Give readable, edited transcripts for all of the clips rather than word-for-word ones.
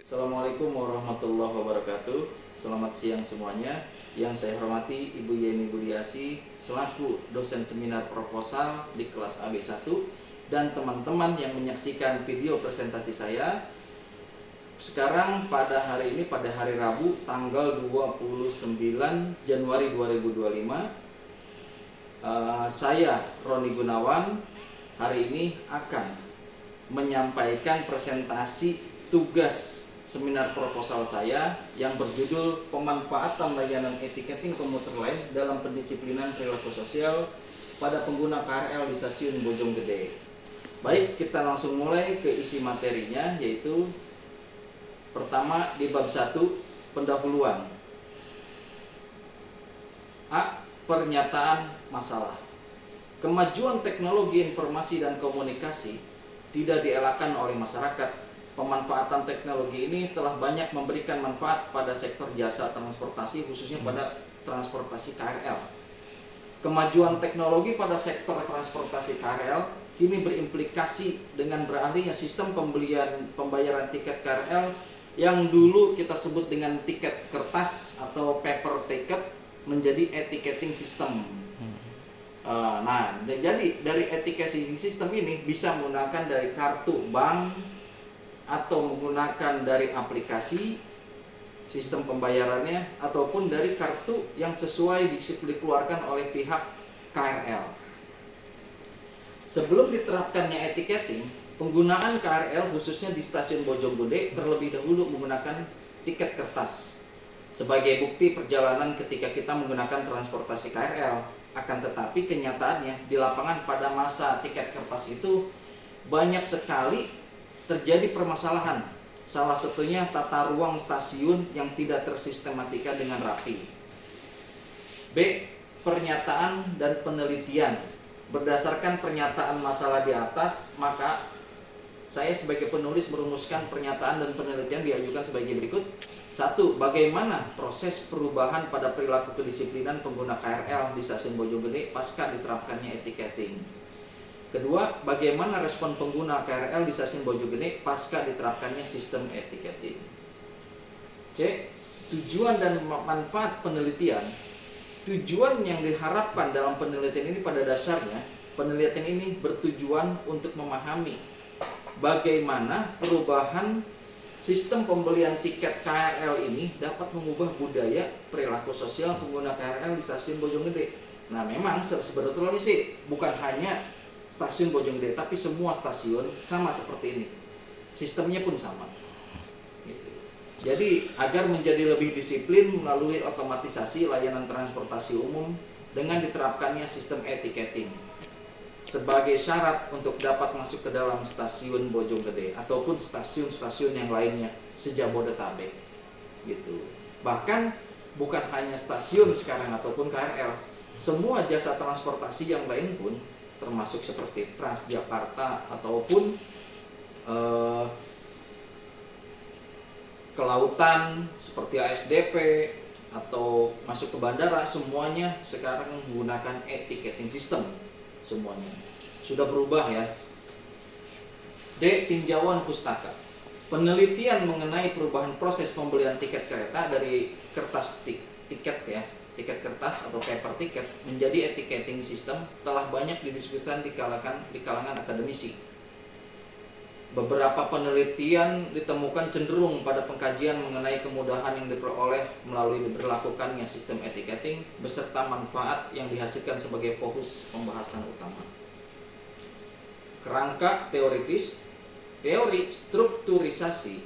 Assalamualaikum warahmatullahi wabarakatuh. Selamat siang semuanya. Yang saya hormati Ibu Yeni Budiasi selaku dosen seminar proposal di kelas AB1 dan teman-teman yang menyaksikan video presentasi saya. Sekarang pada hari ini, pada hari Rabu tanggal 29 Januari 2025, saya Roni Gunawan hari ini akan menyampaikan presentasi tugas seminar proposal saya yang berjudul pemanfaatan layanan etiketing komuter lain dalam pendisiplinan perilaku sosial pada pengguna KRL di stasiun Bojonggede. Baik, kita langsung mulai ke isi materinya, yaitu pertama di bab 1 pendahuluan. A. Pernyataan masalah. Kemajuan teknologi informasi dan komunikasi tidak dielakkan oleh masyarakat. Pemanfaatan teknologi ini telah banyak memberikan manfaat pada sektor jasa transportasi, khususnya pada transportasi KRL. Kemajuan teknologi pada sektor transportasi KRL kini berimplikasi dengan beralihnya sistem pembayaran tiket KRL yang dulu kita sebut dengan tiket kertas atau paper ticket menjadi etiqueting system. Nah, jadi dari etiqueting system ini bisa menggunakan dari kartu bank atau menggunakan dari aplikasi sistem pembayarannya ataupun dari kartu yang sesuai dikeluarkan oleh pihak KRL. Sebelum diterapkannya etiketing, penggunaan KRL khususnya di stasiun Bojonggede terlebih dahulu menggunakan tiket kertas. Sebagai bukti perjalanan ketika kita menggunakan transportasi KRL, akan tetapi kenyataannya di lapangan pada masa tiket kertas itu banyak sekali terjadi permasalahan. Salah satunya tata ruang stasiun yang tidak tersistematika dengan rapi. B. Pernyataan dan penelitian. Berdasarkan pernyataan masalah di atas, maka saya sebagai penulis merumuskan pernyataan dan penelitian diajukan sebagai berikut. 1. Bagaimana proses perubahan pada perilaku kedisiplinan pengguna KRL di stasiun Bojonggede pasca diterapkannya etiketing. Kedua, bagaimana respon pengguna KRL di stasiun Bojonggede pasca diterapkannya sistem etiketing. C. Tujuan dan manfaat penelitian. Tujuan yang diharapkan dalam penelitian ini pada dasarnya, penelitian ini bertujuan untuk memahami bagaimana perubahan sistem pembelian tiket KRL ini dapat mengubah budaya perilaku sosial pengguna KRL di stasiun Bojonggede. Nah, memang sebetulnya sih bukan hanya stasiun Bojonggede, tapi semua stasiun sama seperti ini. Sistemnya pun sama. Gitu. Jadi agar menjadi lebih disiplin melalui otomatisasi layanan transportasi umum dengan diterapkannya sistem etiketing sebagai syarat untuk dapat masuk ke dalam stasiun Bojonggede ataupun stasiun-stasiun yang lainnya sejabodetabek. Gitu. Bahkan bukan hanya stasiun sekarang ataupun KRL, semua jasa transportasi yang lain pun termasuk seperti Transjakarta ataupun kelautan seperti ASDP atau masuk ke bandara, semuanya sekarang menggunakan etiketing system. Semuanya sudah berubah ya. D. Tinjauan pustaka. Penelitian mengenai perubahan proses pembelian tiket kereta dari kertas tiket ya, tiket kertas atau paper ticket menjadi etiketing system telah banyak didiskusikan di kalangan akademisi. Beberapa penelitian ditemukan cenderung pada pengkajian mengenai kemudahan yang diperoleh melalui diberlakukannya sistem etiketing beserta manfaat yang dihasilkan sebagai fokus pembahasan utama. Kerangka teoritis. Teori strukturisasi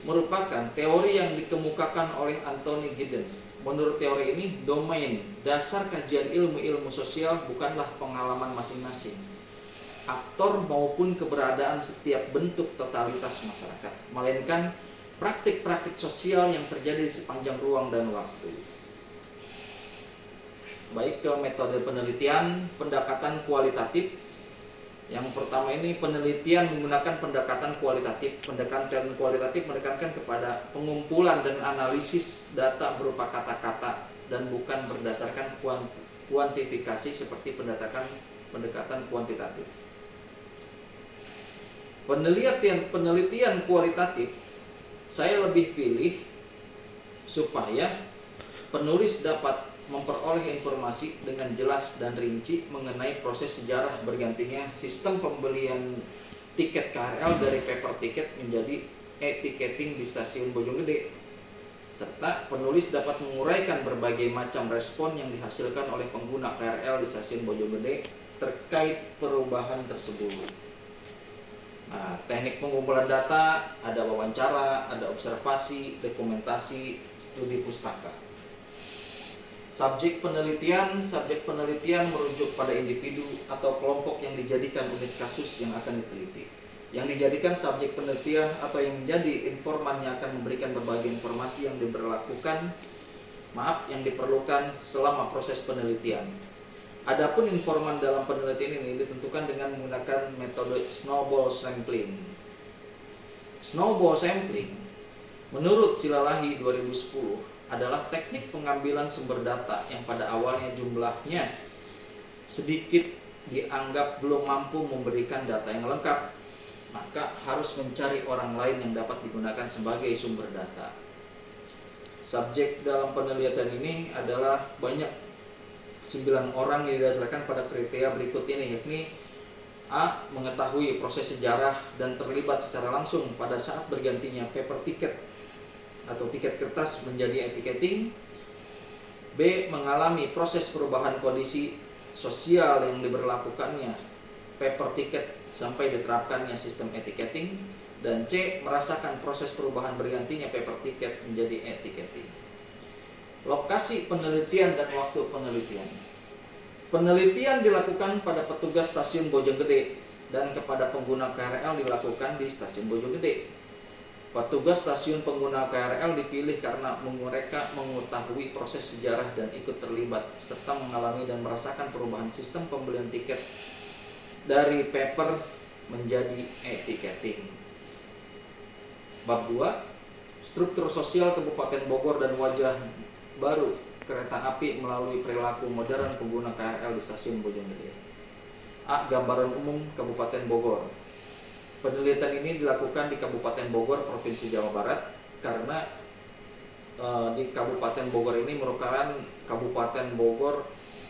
merupakan teori yang dikemukakan oleh Anthony Giddens. Menurut teori ini, domain dasar kajian ilmu-ilmu sosial bukanlah pengalaman masing-masing aktor maupun keberadaan setiap bentuk totalitas masyarakat, melainkan praktik-praktik sosial yang terjadi di sepanjang ruang dan waktu. Baik, ke metode penelitian, pendekatan kualitatif. Yang pertama ini penelitian menggunakan pendekatan kualitatif. Pendekatan kualitatif menekankan kepada pengumpulan dan analisis data berupa kata-kata dan bukan berdasarkan kuantifikasi seperti pendekatan kuantitatif. Penelitian kualitatif Saya lebih pilih supaya penulis dapat memperoleh informasi dengan jelas dan rinci mengenai proses sejarah bergantinya sistem pembelian tiket KRL dari paper ticket menjadi e-ticketing di stasiun Bojonggede, serta penulis dapat menguraikan berbagai macam respon yang dihasilkan oleh pengguna KRL di stasiun Bojonggede terkait perubahan tersebut. Nah, teknik pengumpulan data, ada wawancara, ada observasi, dokumentasi, studi pustaka. Subjek penelitian merujuk pada individu atau kelompok yang dijadikan unit kasus yang akan diteliti. Yang dijadikan subjek penelitian atau yang menjadi informan yang akan memberikan berbagai informasi yang yang diperlukan selama proses penelitian. Adapun informan dalam penelitian ini ditentukan dengan menggunakan metode snowball sampling. Snowball sampling menurut Silalahi 2010 adalah teknik pengambilan sumber data yang pada awalnya jumlahnya sedikit dianggap belum mampu memberikan data yang lengkap, maka harus mencari orang lain yang dapat digunakan sebagai sumber data. Subjek dalam penelitian ini adalah banyak 9 orang yang didasarkan pada kriteria berikut ini, yakni A. Mengetahui proses sejarah dan terlibat secara langsung pada saat bergantinya paper ticket atau tiket kertas menjadi e-ticketing. B. Mengalami proses perubahan kondisi sosial yang diberlakukannya paper ticket sampai diterapkannya sistem e-ticketing. Dan C. Merasakan proses perubahan bergantinya paper ticket menjadi e-ticketing. Lokasi penelitian dan waktu penelitian. Penelitian dilakukan pada petugas stasiun Bojonggede dan kepada pengguna KRL dilakukan di stasiun Bojonggede. Petugas stasiun pengguna KRL dipilih karena mereka mengetahui proses sejarah dan ikut terlibat serta mengalami dan merasakan perubahan sistem pembelian tiket dari paper menjadi e-ticketing. Bab 2. Struktur sosial Kabupaten Bogor dan wajah baru kereta api melalui perilaku modern pengguna KRL di stasiun Bojonggede. A. Gambaran umum Kabupaten Bogor. Penelitian ini dilakukan di Kabupaten Bogor, Provinsi Jawa Barat, karena di Kabupaten Bogor ini merupakan Kabupaten Bogor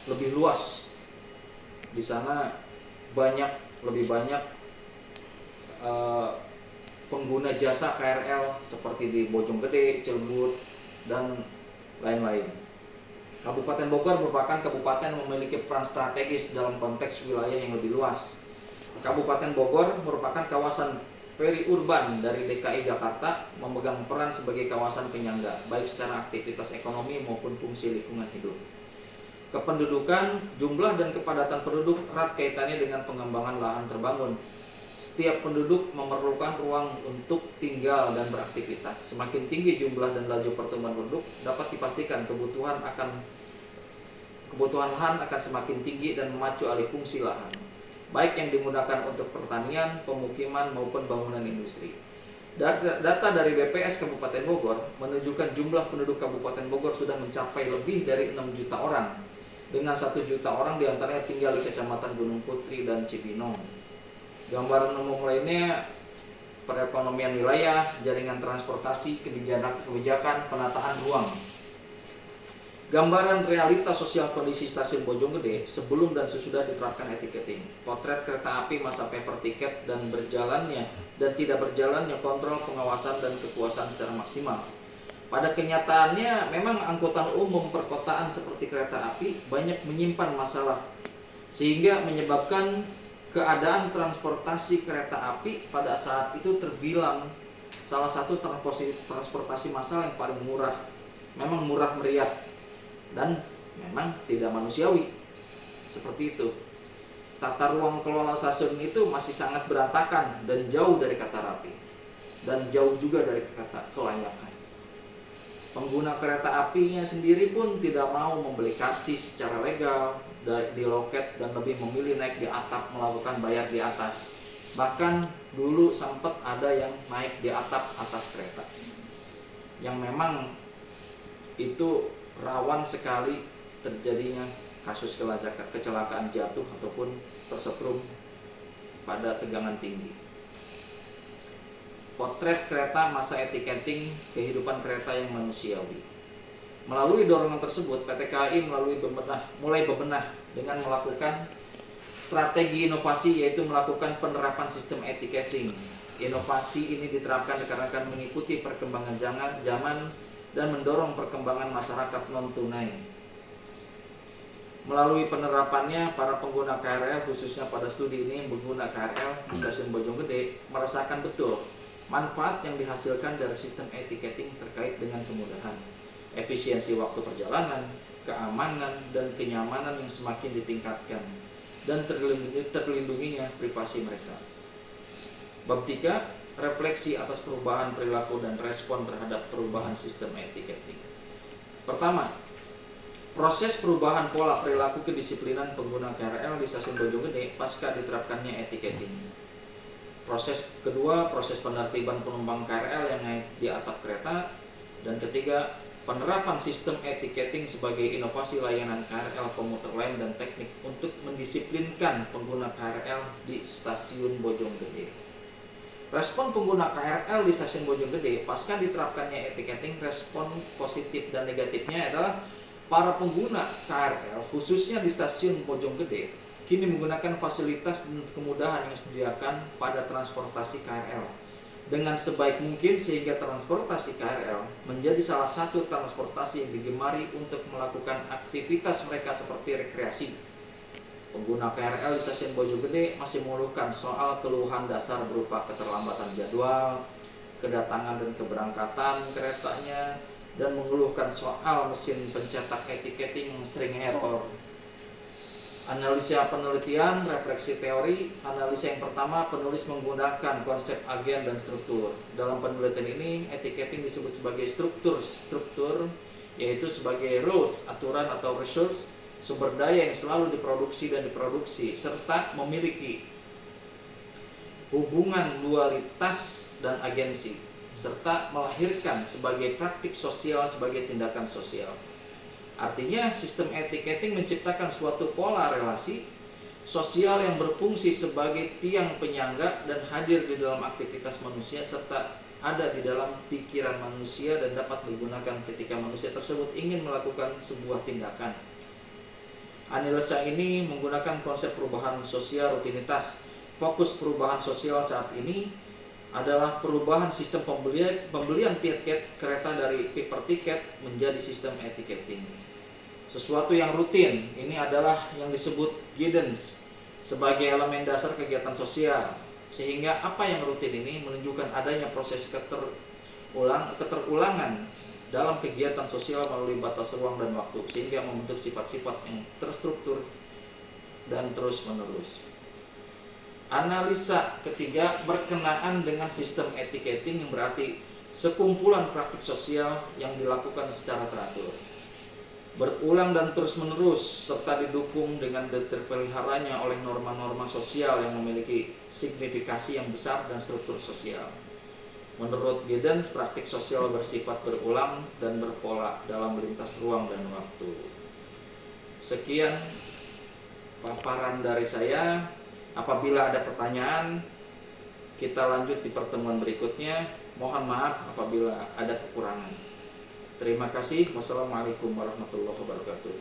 lebih luas. Di sana lebih banyak pengguna jasa KRL seperti di Bojonggede, Cilebut, dan lain-lain. Kabupaten Bogor merupakan kabupaten yang memiliki peran strategis dalam konteks wilayah yang lebih luas. Kabupaten Bogor merupakan kawasan periurban dari DKI Jakarta, memegang peran sebagai kawasan penyangga, baik secara aktivitas ekonomi maupun fungsi lingkungan hidup. Kependudukan, jumlah dan kepadatan penduduk erat kaitannya dengan pengembangan lahan terbangun. Setiap penduduk memerlukan ruang untuk tinggal dan beraktivitas. Semakin tinggi jumlah dan laju pertumbuhan penduduk, dapat dipastikan kebutuhan lahan akan semakin tinggi dan memacu alih fungsi lahan, baik yang digunakan untuk pertanian, pemukiman maupun bangunan industri. Data dari BPS Kabupaten Bogor menunjukkan jumlah penduduk Kabupaten Bogor sudah mencapai lebih dari 6 juta orang, dengan 1 juta orang diantaranya tinggal di Kecamatan Gunung Putri dan Cibinong. Gambaran umum lainnya perekonomian wilayah, jaringan transportasi, kebijakan, penataan ruang. Gambaran realitas sosial kondisi stasiun Bojonggede sebelum dan sesudah diterapkan e-ticketing. Potret kereta api masa paper ticket dan berjalannya dan tidak berjalannya kontrol, pengawasan, dan kekuasaan secara maksimal. Pada kenyataannya memang angkutan umum perkotaan seperti kereta api banyak menyimpan masalah, sehingga menyebabkan keadaan transportasi kereta api pada saat itu terbilang salah satu transportasi massal yang paling murah. Memang murah meriah dan memang tidak manusiawi. Seperti itu. Tata ruang kelola stasiun itu masih sangat berantakan dan jauh dari kata rapi, dan jauh juga dari kata kelayakan. Pengguna kereta apinya sendiri pun tidak mau membeli karcis secara legal di loket dan lebih memilih naik di atap, melakukan bayar di atas. Bahkan dulu sempat ada yang naik di atap atas kereta, yang memang itu rawan sekali terjadinya kasus kecelakaan jatuh ataupun tersetrum pada tegangan tinggi. Potret kereta masa etiketing kehidupan kereta yang manusiawi. Melalui dorongan tersebut, PT KAI mulai bebenah dengan melakukan strategi inovasi, yaitu melakukan penerapan sistem etiketing. Inovasi ini diterapkan dikarenakan mengikuti perkembangan zaman dan mendorong perkembangan masyarakat non-tunai. Melalui penerapannya, para pengguna KRL, khususnya pada studi ini yang pengguna KRL di stasiun Bojonggede, merasakan betul manfaat yang dihasilkan dari sistem etiketing terkait dengan kemudahan, efisiensi waktu perjalanan, keamanan, dan kenyamanan yang semakin ditingkatkan, dan terlindunginya privasi mereka. Bab 3, refleksi atas perubahan perilaku dan respon terhadap perubahan sistem etiketing. Pertama, proses perubahan pola perilaku kedisiplinan pengguna KRL di stasiun Bojonggede pasca diterapkannya etiketing. Proses kedua, proses penertiban penumpang KRL yang naik di atap kereta. Dan ketiga, penerapan sistem etiketing sebagai inovasi layanan KRL komuter lain dan teknik untuk mendisiplinkan pengguna KRL di stasiun Bojonggede. Respon pengguna KRL di stasiun Bojonggede pasca diterapkannya etiketing, respon positif dan negatifnya adalah para pengguna KRL khususnya di stasiun Bojonggede kini menggunakan fasilitas dan kemudahan yang disediakan pada transportasi KRL dengan sebaik mungkin, sehingga transportasi KRL menjadi salah satu transportasi yang digemari untuk melakukan aktivitas mereka seperti rekreasi. Pengguna KRL di stasiun Bojonggede masih mengeluhkan soal keluhan dasar berupa keterlambatan jadwal, kedatangan dan keberangkatan keretanya, dan mengeluhkan soal mesin pencetak etiketing yang sering error. Analisa penelitian, refleksi teori. Analisa yang pertama, penulis menggunakan konsep agen dan struktur. Dalam penelitian ini, etiketing disebut sebagai struktur, yaitu sebagai rules, aturan atau resource, sumber daya yang selalu diproduksi dan diproduksi, serta memiliki hubungan dualitas dan agensi, serta melahirkan sebagai praktik sosial sebagai tindakan sosial. Artinya, sistem etiketing menciptakan suatu pola relasi sosial yang berfungsi sebagai tiang penyangga dan hadir di dalam aktivitas manusia, serta ada di dalam pikiran manusia dan dapat digunakan ketika manusia tersebut ingin melakukan sebuah tindakan. Analisa ini menggunakan konsep perubahan sosial rutinitas. Fokus perubahan sosial saat ini adalah perubahan sistem pembelian tiket kereta dari paper ticket menjadi sistem etiketing. Sesuatu yang rutin ini adalah yang disebut guidance sebagai elemen dasar kegiatan sosial, sehingga apa yang rutin ini menunjukkan adanya proses keterulangan dalam kegiatan sosial melalui batas ruang dan waktu, sehingga membentuk sifat-sifat yang terstruktur dan terus-menerus. Analisa ketiga berkenaan dengan sistem etiketing, yang berarti sekumpulan praktik sosial yang dilakukan secara teratur, berulang dan terus-menerus, serta didukung dengan terpeliharanya oleh norma-norma sosial yang memiliki signifikasi yang besar dan struktur sosial. Menurut Giddens, praktik sosial bersifat berulang dan berpola dalam lintas ruang dan waktu. Sekian paparan dari saya. Apabila ada pertanyaan, kita lanjut di pertemuan berikutnya. Mohon maaf apabila ada kekurangan. Terima kasih. Wassalamualaikum warahmatullahi wabarakatuh.